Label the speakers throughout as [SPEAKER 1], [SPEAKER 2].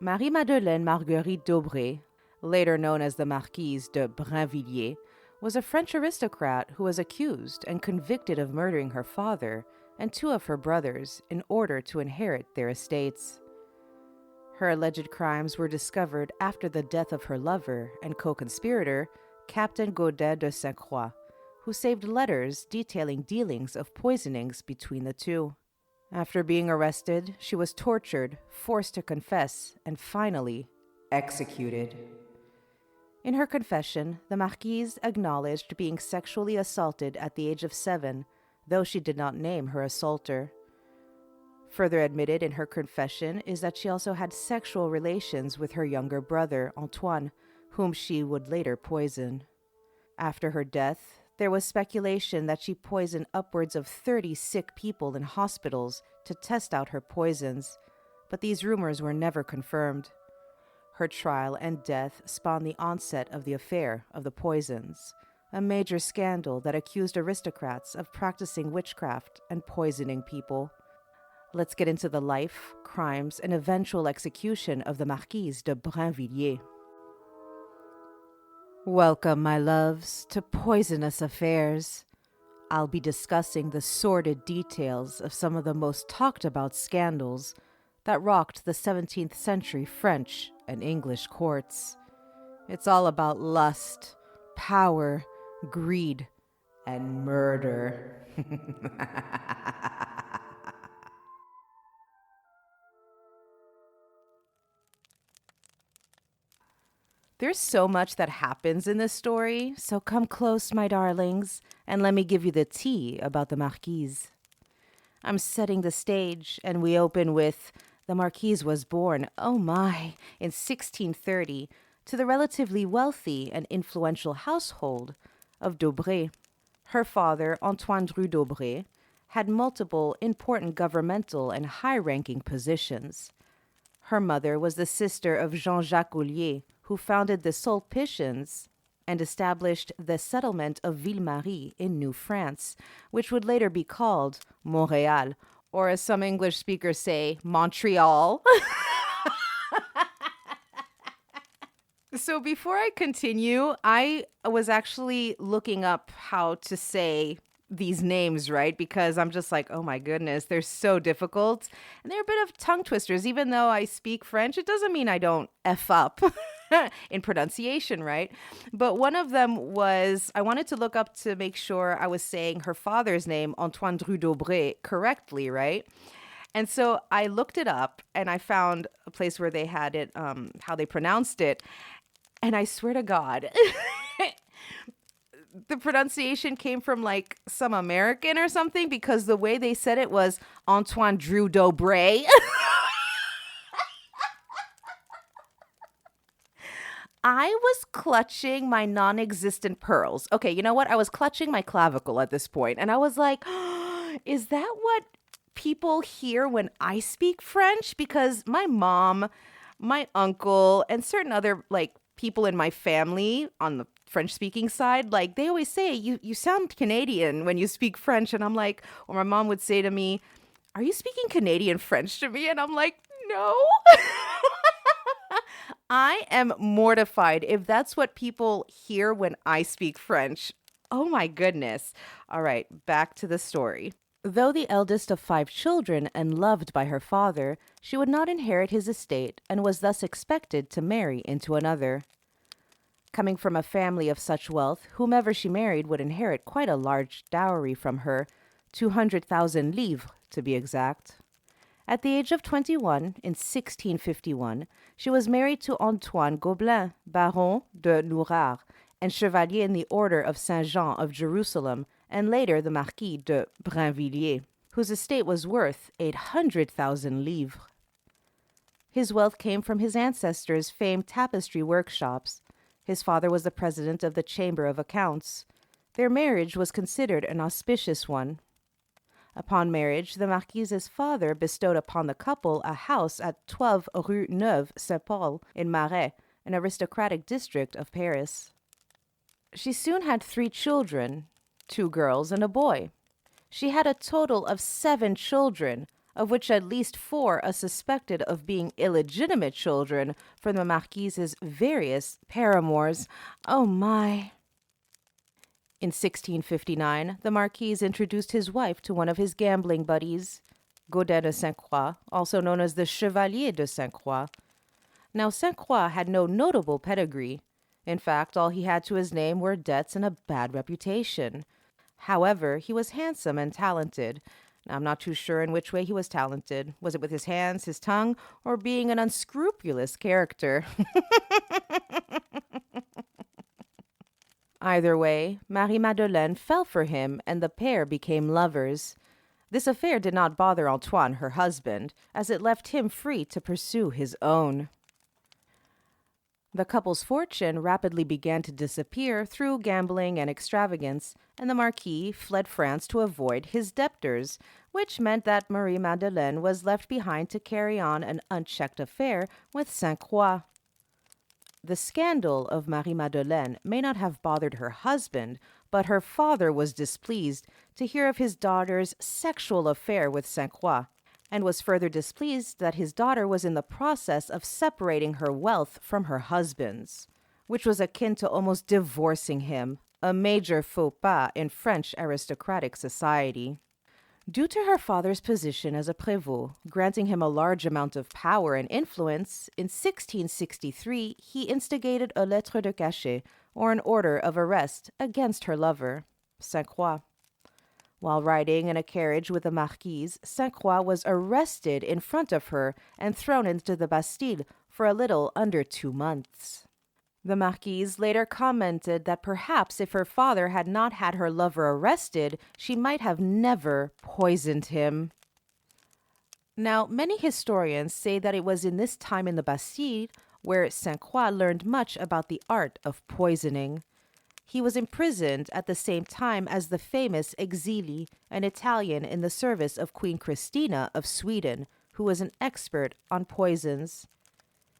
[SPEAKER 1] Marie-Madeleine Marguerite d'Aubray, later known as the Marquise de Brinvilliers, was a French aristocrat who was accused and convicted of murdering her father and two of her brothers in order to inherit their estates. Her alleged crimes were discovered after the death of her lover and co-conspirator, Captain Godin de Sainte-Croix, who saved letters detailing dealings of poisonings between the two. After being arrested, she was tortured, forced to confess, and finally executed. In her confession, the Marquise acknowledged being sexually assaulted at the age of 7, though she did not name her assaulter. Further admitted in her confession is that she also had sexual relations with her younger brother, Antoine, whom she would later poison. After her death, there was speculation that she poisoned upwards of 30 sick people in hospitals to test out her poisons, but these rumors were never confirmed. Her trial and death spawned the onset of the affair of the poisons, a major scandal that accused aristocrats of practicing witchcraft and poisoning people. Let's get into the life, crimes, and eventual execution of the Marquise de Brinvilliers. Welcome, my loves, to Poisonous Affairs. I'll be discussing the sordid details of some of the most talked about scandals that rocked the 17th century French and English courts. It's all about lust, power, greed, and murder. There's so much that happens in this story, so come close, my darlings, and let me give you the tea about the Marquise. I'm setting the stage, and we open with the Marquise was born, oh my, in 1630 to the relatively wealthy and influential household of d'Aubray. Her father, Antoine Dru d'Aubray, had multiple important governmental and high-ranking positions. Her mother was the sister of Jean-Jacques Ollier, who founded the Sulpicians and established the settlement of Ville-Marie in New France, which would later be called Montréal, or as some English speakers say, Montreal. So before I continue, I was actually looking up how to say these names, right? Because I'm just like, oh my goodness, they're so difficult. And they're a bit of tongue twisters. Even though I speak French, it doesn't mean I don't F up in pronunciation, right? But one of them was, I wanted to look up to make sure I was saying her father's name, Antoine Dru d'Aubray, correctly, right? And so I looked it up and I found a place where they had it, how they pronounced it. And I swear to God, the pronunciation came from like some American or something, because the way they said it was Antoine Dru d'Aubray. I was clutching my non-existent pearls. Okay, you know what? I was clutching my clavicle at this point, and I was like, is that what people hear when I speak French? Because my mom, my uncle, and certain other like people in my family on the French-speaking side, like they always say, you sound Canadian when you speak French. And I'm like, or my mom would say to me, are you speaking Canadian French to me? And I'm like, no. I am mortified if that's what people hear when I speak French. Oh my goodness. All right, back to the story. Though the eldest of 5 children and loved by her father, she would not inherit his estate and was thus expected to marry into another. Coming from a family of such wealth, whomever she married would inherit quite a large dowry from her, 200,000 livres to be exact. At the age of 21, in 1651, she was married to Antoine Gobelin, Baron de Nourard, and Chevalier in the Order of Saint-Jean of Jerusalem, and later the Marquis de Brinvilliers, whose estate was worth 800,000 livres. His wealth came from his ancestors' famed tapestry workshops. His father was the president of the Chamber of Accounts. Their marriage was considered an auspicious one. Upon marriage, the Marquise's father bestowed upon the couple a house at 12 Rue Neuve Saint-Paul in Marais, an aristocratic district of Paris. She soon had 3 children, 2 girls and a boy. She had a total of 7 children, of which at least 4 are suspected of being illegitimate children from the Marquise's various paramours. Oh my! In 1659, the Marquis introduced his wife to one of his gambling buddies, Gaudin de Sainte-Croix, also known as the Chevalier de Sainte-Croix. Now, Sainte-Croix had no notable pedigree. In fact, all he had to his name were debts and a bad reputation. However, he was handsome and talented. Now, I'm not too sure in which way he was talented. Was it with his hands, his tongue, or being an unscrupulous character? Either way, Marie-Madeleine fell for him and the pair became lovers. This affair did not bother Antoine, her husband, as it left him free to pursue his own. The couple's fortune rapidly began to disappear through gambling and extravagance, and the Marquis fled France to avoid his debtors, which meant that Marie-Madeleine was left behind to carry on an unchecked affair with Sainte-Croix. The scandal of Marie-Madeleine may not have bothered her husband, but her father was displeased to hear of his daughter's sexual affair with Sainte-Croix, and was further displeased that his daughter was in the process of separating her wealth from her husband's, which was akin to almost divorcing him, a major faux pas in French aristocratic society. Due to her father's position as a prévôt, granting him a large amount of power and influence, in 1663 he instigated a lettre de cachet, or an order of arrest, against her lover, Sainte-Croix. While riding in a carriage with the Marquise, Sainte-Croix was arrested in front of her and thrown into the Bastille for a little under 2 months. The Marquise later commented that perhaps if her father had not had her lover arrested, she might have never poisoned him. Now, many historians say that it was in this time in the Bastille where Sainte-Croix learned much about the art of poisoning. He was imprisoned at the same time as the famous Exili, an Italian in the service of Queen Christina of Sweden, who was an expert on poisons.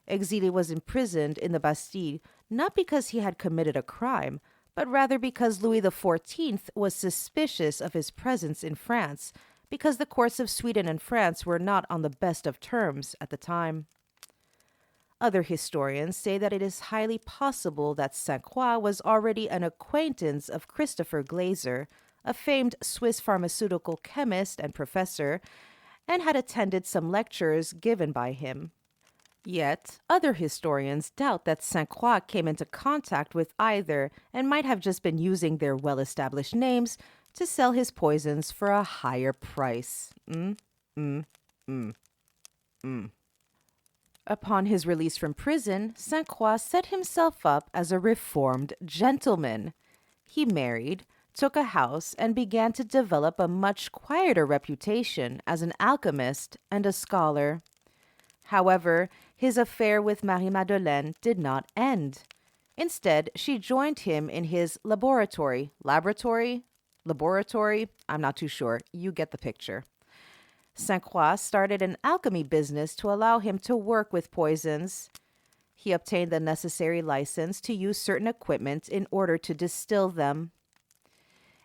[SPEAKER 1] Exili was imprisoned in the Bastille not because he had committed a crime, but rather because Louis XIV was suspicious of his presence in France, because the courts of Sweden and France were not on the best of terms at the time. Other historians say that it is highly possible that Sainte-Croix was already an acquaintance of Christopher Glaser, a famed Swiss pharmaceutical chemist and professor, and had attended some lectures given by him. Yet, other historians doubt that Sainte-Croix came into contact with either and might have just been using their well-established names to sell his poisons for a higher price. Upon his release from prison, Sainte-Croix set himself up as a reformed gentleman. He married, took a house, and began to develop a much quieter reputation as an alchemist and a scholar. However, his affair with Marie-Madeleine did not end. Instead, she joined him in his laboratory, I'm not too sure. You get the picture. Sainte-Croix started an alchemy business to allow him to work with poisons. He obtained the necessary license to use certain equipment in order to distill them.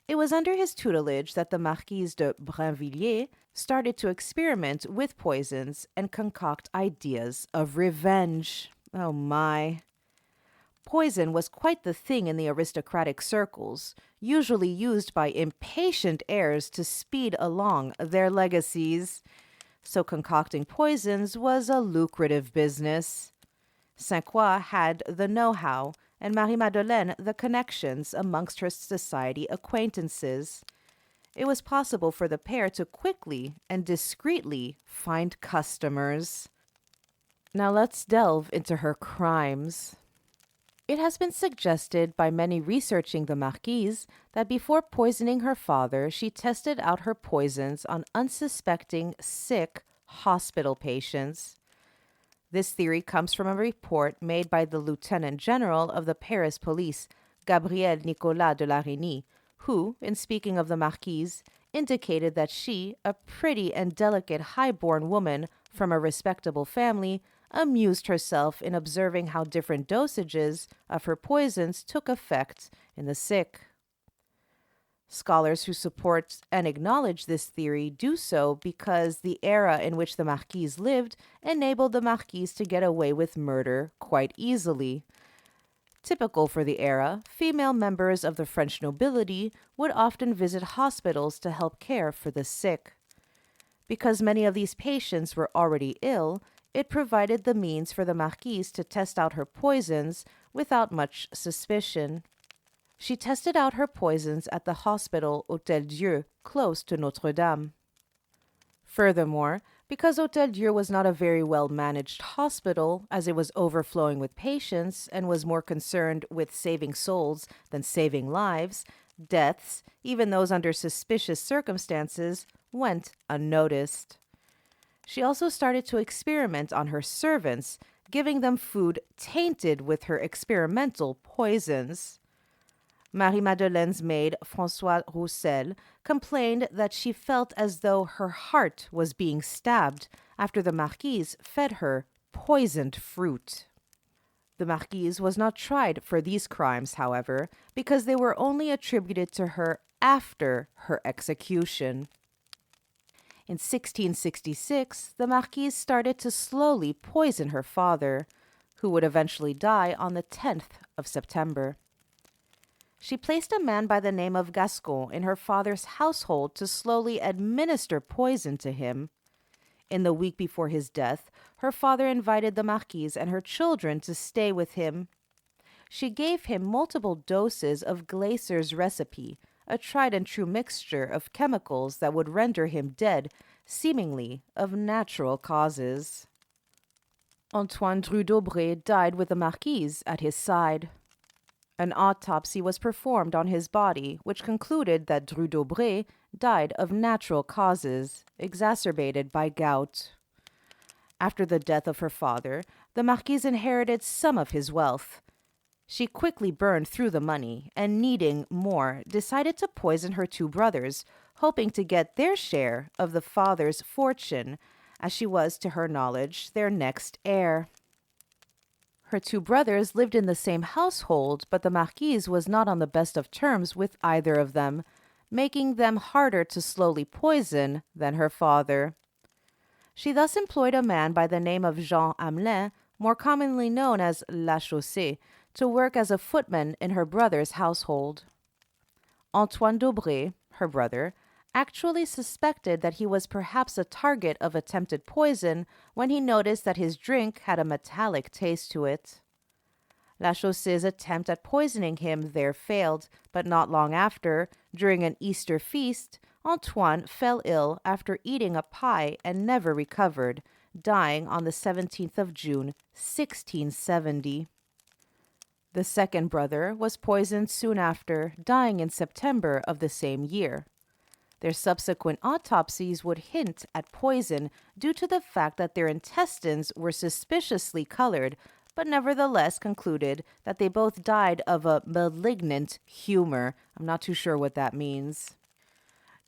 [SPEAKER 1] It was under his tutelage that the Marquise de Brinvilliers started to experiment with poisons and concoct ideas of revenge. Oh my. Poison was quite the thing in the aristocratic circles, usually used by impatient heirs to speed along their legacies. So concocting poisons was a lucrative business. Sainte-Croix had the know-how, and Marie-Madeleine the connections amongst her society acquaintances. It was possible for the pair to quickly and discreetly find customers. Now let's delve into her crimes. It has been suggested by many researching the Marquise that before poisoning her father, she tested out her poisons on unsuspecting, sick hospital patients. This theory comes from a report made by the Lieutenant General of the Paris Police, Gabriel Nicolas de Larigny, who, in speaking of the Marquise, indicated that she, a pretty and delicate high-born woman from a respectable family, amused herself in observing how different dosages of her poisons took effect in the sick. Scholars who support and acknowledge this theory do so because the era in which the Marquise lived enabled the Marquise to get away with murder quite easily. Typical for the era, female members of the French nobility would often visit hospitals to help care for the sick. Because many of these patients were already ill, it provided the means for the Marquise to test out her poisons without much suspicion. She tested out her poisons at the hospital Hôtel-Dieu, close to Notre Dame. Furthermore, because Hôtel-Dieu was not a very well-managed hospital, as it was overflowing with patients and was more concerned with saving souls than saving lives, deaths, even those under suspicious circumstances, went unnoticed. She also started to experiment on her servants, giving them food tainted with her experimental poisons. Marie-Madeleine's maid, Françoise Roussel, complained that she felt as though her heart was being stabbed after the Marquise fed her poisoned fruit. The Marquise was not tried for these crimes, however, because they were only attributed to her after her execution. In 1666, the Marquise started to slowly poison her father, who would eventually die on the 10th of September. She placed a man by the name of Gascon in her father's household to slowly administer poison to him. In the week before his death, her father invited the Marquise and her children to stay with him. She gave him multiple doses of Glaser's recipe, a tried-and-true mixture of chemicals that would render him dead, seemingly of natural causes. Antoine Dru d'Aubray died with the Marquise at his side. An autopsy was performed on his body, which concluded that Dru d'Aubray died of natural causes, exacerbated by gout. After the death of her father, the Marquise inherited some of his wealth. She quickly burned through the money, and needing more, decided to poison her two brothers, hoping to get their share of the father's fortune, as she was, to her knowledge, their next heir. Her two brothers lived in the same household, but the Marquise was not on the best of terms with either of them, making them harder to slowly poison than her father. She thus employed a man by the name of Jean Hamelin, more commonly known as La Chaussée, to work as a footman in her brother's household. Antoine d'Aubray, her brother, actually suspected that he was perhaps a target of attempted poison when he noticed that his drink had a metallic taste to it. La Chaussée's attempt at poisoning him there failed, but not long after, during an Easter feast, Antoine fell ill after eating a pie and never recovered, dying on the 17th of June, 1670. The second brother was poisoned soon after, dying in September of the same year. Their subsequent autopsies would hint at poison due to the fact that their intestines were suspiciously colored, but nevertheless concluded that they both died of a malignant humor. I'm not too sure what that means.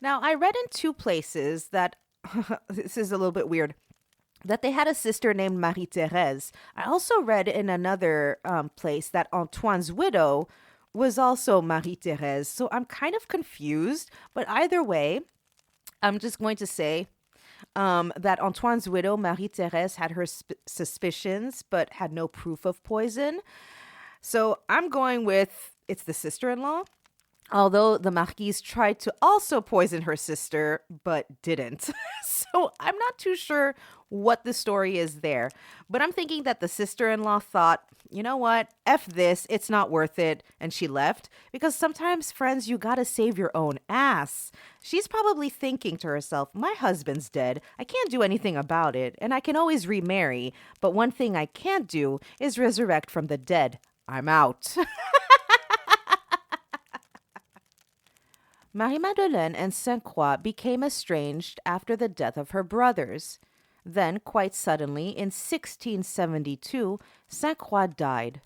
[SPEAKER 1] Now, I read in two places that, this is a little bit weird, that they had a sister named Marie-Thérèse. I also read in another place that Antoine's widow was also Marie-Thérèse. So I'm kind of confused, but either way, I'm just going to say that Antoine's widow, Marie-Thérèse, had her suspicions, but had no proof of poison. So I'm going with it's the sister-in-law, although the Marquise tried to also poison her sister, but didn't. So I'm not too sure what the story is there. But I'm thinking that the sister-in-law thought, you know what, F this, it's not worth it, and she left. Because sometimes, friends, you gotta save your own ass. She's probably thinking to herself, my husband's dead, I can't do anything about it, and I can always remarry, but one thing I can't do is resurrect from the dead. I'm out. Marie-Madeleine and Sainte-Croix became estranged after the death of her brothers. Then, quite suddenly, in 1672, Sainte-Croix died.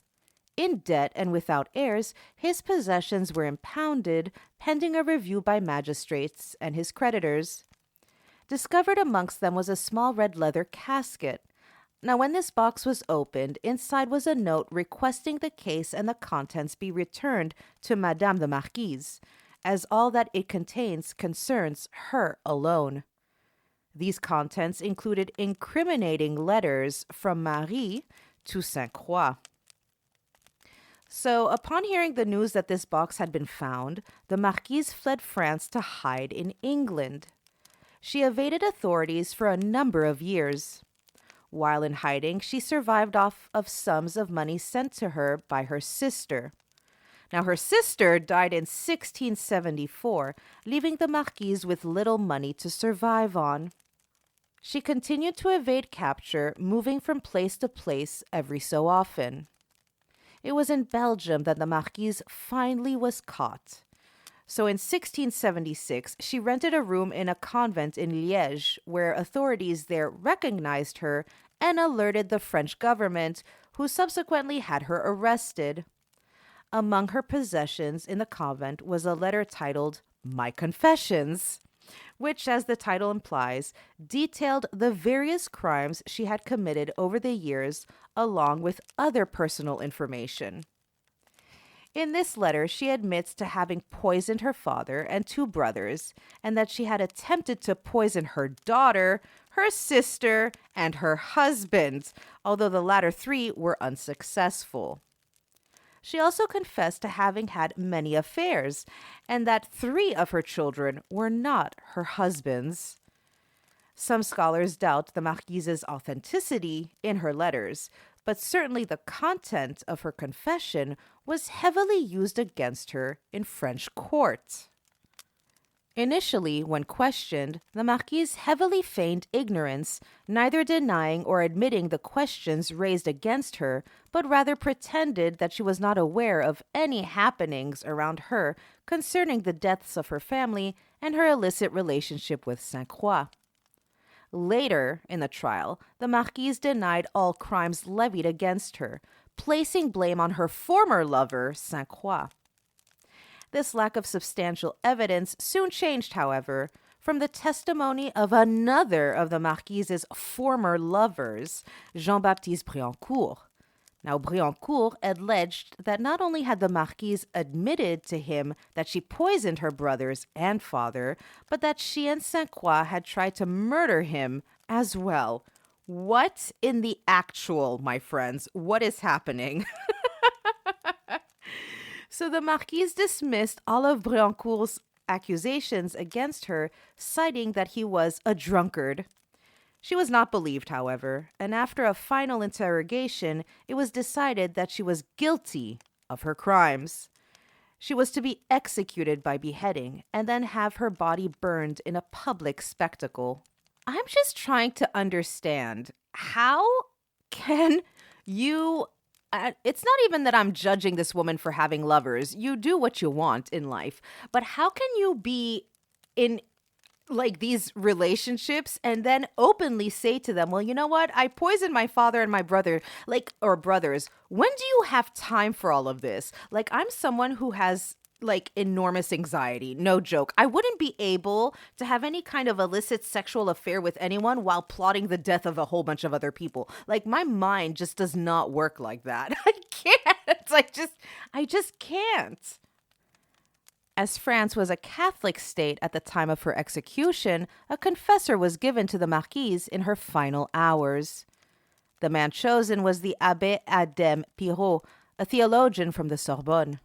[SPEAKER 1] In debt and without heirs, his possessions were impounded, pending a review by magistrates and his creditors. Discovered amongst them was a small red leather casket. Now, when this box was opened, inside was a note requesting the case and the contents be returned to Madame the Marquise, as all that it contains concerns her alone. These contents included incriminating letters from Marie to Sainte-Croix. So, upon hearing the news that this box had been found, the Marquise fled France to hide in England. She evaded authorities for a number of years. While in hiding, she survived off of sums of money sent to her by her sister. Now, her sister died in 1674, leaving the Marquise with little money to survive on. She continued to evade capture, moving from place to place every so often. It was in Belgium that the Marquise finally was caught. So in 1676, she rented a room in a convent in Liège, where authorities there recognized her and alerted the French government, who subsequently had her arrested. Among her possessions in the convent was a letter titled My Confessions, which, as the title implies, detailed the various crimes she had committed over the years, along with other personal information. In this letter, she admits to having poisoned her father and two brothers, and that she had attempted to poison her daughter, her sister, and her husband, although the latter three were unsuccessful. She also confessed to having had many affairs, and that 3 of her children were not her husband's. Some scholars doubt the Marquise's authenticity in her letters, but certainly the content of her confession was heavily used against her in French court. Initially, when questioned, the Marquise heavily feigned ignorance, neither denying or admitting the questions raised against her, but rather pretended that she was not aware of any happenings around her concerning the deaths of her family and her illicit relationship with Sainte-Croix. Later in the trial, the Marquise denied all crimes levied against her, placing blame on her former lover, Sainte-Croix. This lack of substantial evidence soon changed, however, from the testimony of another of the Marquise's former lovers, Jean-Baptiste Briancourt. Now, Briancourt alleged that not only had the Marquise admitted to him that she poisoned her brothers and father, but that she and Sainte-Croix had tried to murder him as well. What in the actual, my friends? What is happening? So the Marquise dismissed all of Briancourt's accusations against her, citing that he was a drunkard. She was not believed, however, and after a final interrogation, it was decided that she was guilty of her crimes. She was to be executed by beheading and then have her body burned in a public spectacle. I'm just trying to understand, how can you... it's not even that I'm judging this woman for having lovers. You do what you want in life. But how can you be in like these relationships and then openly say to them, well, you know what? I poisoned my father and my brother, or brothers. When do you have time for all of this? Like, I'm someone who has enormous anxiety. No joke. I wouldn't be able to have any kind of illicit sexual affair with anyone while plotting the death of a whole bunch of other people. My mind just does not work like that. I can't. I just can't. As France was a Catholic state at the time of her execution, a confessor was given to the Marquise in her final hours. The man chosen was the Abbé Adem Pirot, a theologian from the Sorbonne.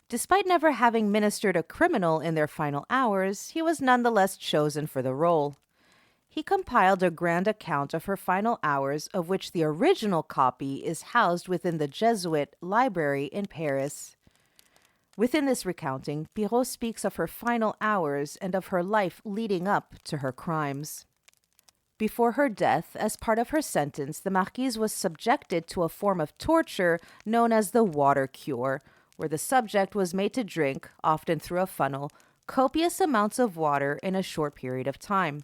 [SPEAKER 1] Despite never having ministered a criminal in their final hours, he was nonetheless chosen for the role. He compiled a grand account of her final hours, of which the original copy is housed within the Jesuit library in Paris. Within this recounting, Pirot speaks of her final hours and of her life leading up to her crimes. Before her death, as part of her sentence, the Marquise was subjected to a form of torture known as the water cure, where the subject was made to drink, often through a funnel, copious amounts of water in a short period of time.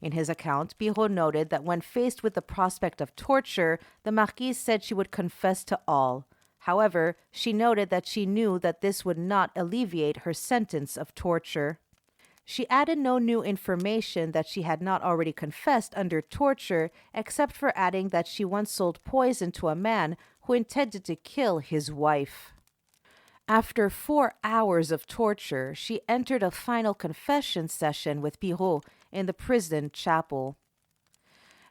[SPEAKER 1] In his account, Pirot noted that when faced with the prospect of torture, the Marquise said she would confess to all. However, she noted that she knew that this would not alleviate her sentence of torture. She added no new information that she had not already confessed under torture, except for adding that she once sold poison to a man who intended to kill his wife. After 4 hours of torture, she entered a final confession session with Pirot in the prison chapel.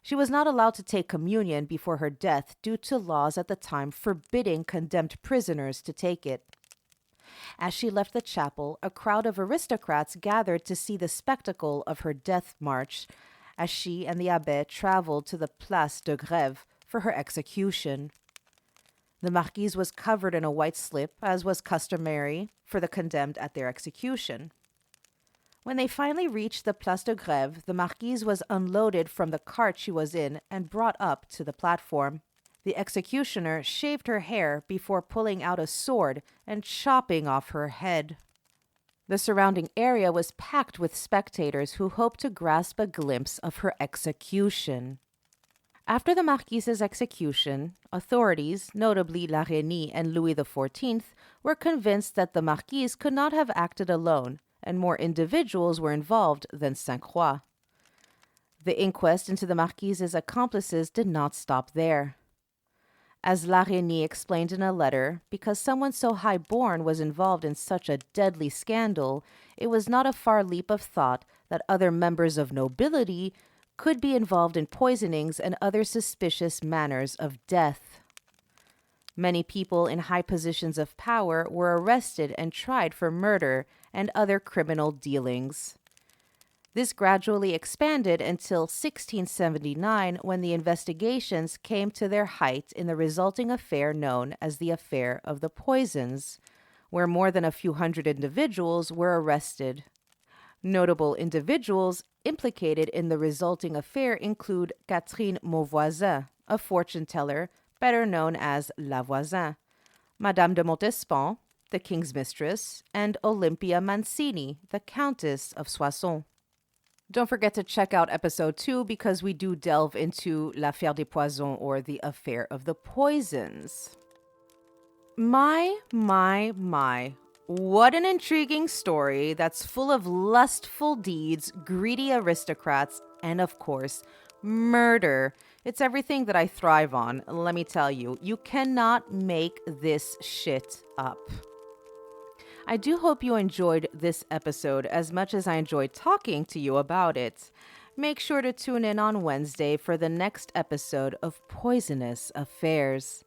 [SPEAKER 1] She was not allowed to take communion before her death due to laws at the time forbidding condemned prisoners to take it. As she left the chapel, a crowd of aristocrats gathered to see the spectacle of her death march as she and the abbé traveled to the Place de Grève for her execution. The marquise was covered in a white slip, as was customary for the condemned at their execution. When they finally reached the Place de Grève, the marquise was unloaded from the cart she was in and brought up to the platform. The executioner shaved her hair before pulling out a sword and chopping off her head. The surrounding area was packed with spectators who hoped to grasp a glimpse of her execution. After the marquise's execution, authorities, notably La Reynie and Louis XIV, were convinced that the marquise could not have acted alone, and more individuals were involved than Sainte-Croix. The inquest into the marquise's accomplices did not stop there. As La Reynie explained in a letter, because someone so high-born was involved in such a deadly scandal, it was not a far leap of thought that other members of nobility could be involved in poisonings and other suspicious manners of death. Many people in high positions of power were arrested and tried for murder and other criminal dealings. This gradually expanded until 1679, when the investigations came to their height in the resulting affair known as the Affair of the Poisons, where more than a few hundred individuals were arrested. Notable individuals implicated in the resulting affair include Catherine Mauvoisin, a fortune-teller, better known as La Voisin, Madame de Montespan, the king's mistress, and Olympia Mancini, the Countess of Soissons. Don't forget to check out episode 2 because we do delve into l'affaire des poisons, or the affair of the poisons. My, what an intriguing story that's full of lustful deeds, greedy aristocrats, and of course, murder. It's everything that I thrive on, let me tell you. You cannot make this shit up. I do hope you enjoyed this episode as much as I enjoyed talking to you about it. Make sure to tune in on Wednesday for the next episode of Poisonous Affairs.